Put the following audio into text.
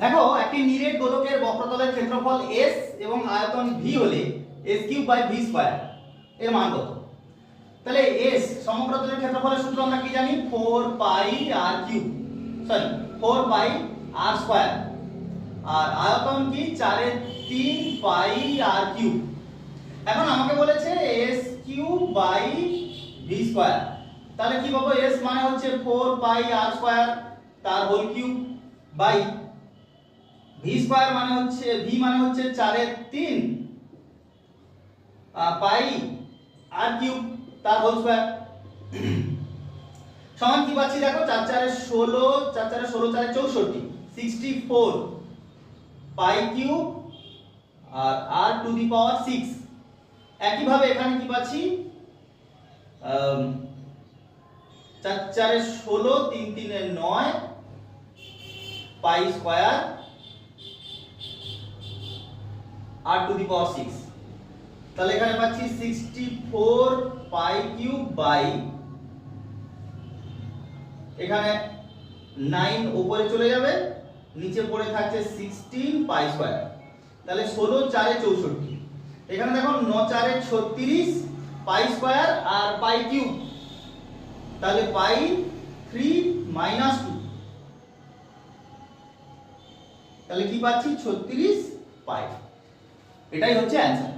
দেখো একটি নিরেট গোলকের বক্রতলের ক্ষেত্রফল s এবং আয়তন v হলে s³/v² এর মান কত? তাহলে s সমগ্রতলের ক্ষেত্রফলের সূত্র আমরা কি জানি? 4πr³ sorry 4πr²। আর আয়তন কি? 4/3πr³। এখন আমাকে বলেছে s³/v²। তাহলে কি পাবো? s মানে হচ্ছে 4πr² তার হোল কিউব বাই v² মানে হচ্ছে v মানে হচ্ছে 4/3 পাই r³ তার হোল স্কয়ার সমান কি পাচ্ছি দেখো? 4 4 16 4 4 16 4 64 64 পাই কিউব আর r টু দি পাওয়ার 6। একই ভাবে এখানে কি পাচ্ছি? 4 4 16 3 3 9 pi square r to the power 6। তাহলে এখানে পাচ্ছি 64 পাই কিউব বাই এখানে 9 উপরে চলে যাবে, নিচে পড়ে থাকছে 16 পাই স্কয়ার। তাহলে 16 4 64। এখানে দেখো 9 4 36 পাই স্কয়ার আর পাই কিউব। তাহলে পাই 3 মাইনাস 2। তাহলে কি পাচ্ছি? 36 পাই। এটাই হচ্ছে অ্যানসার।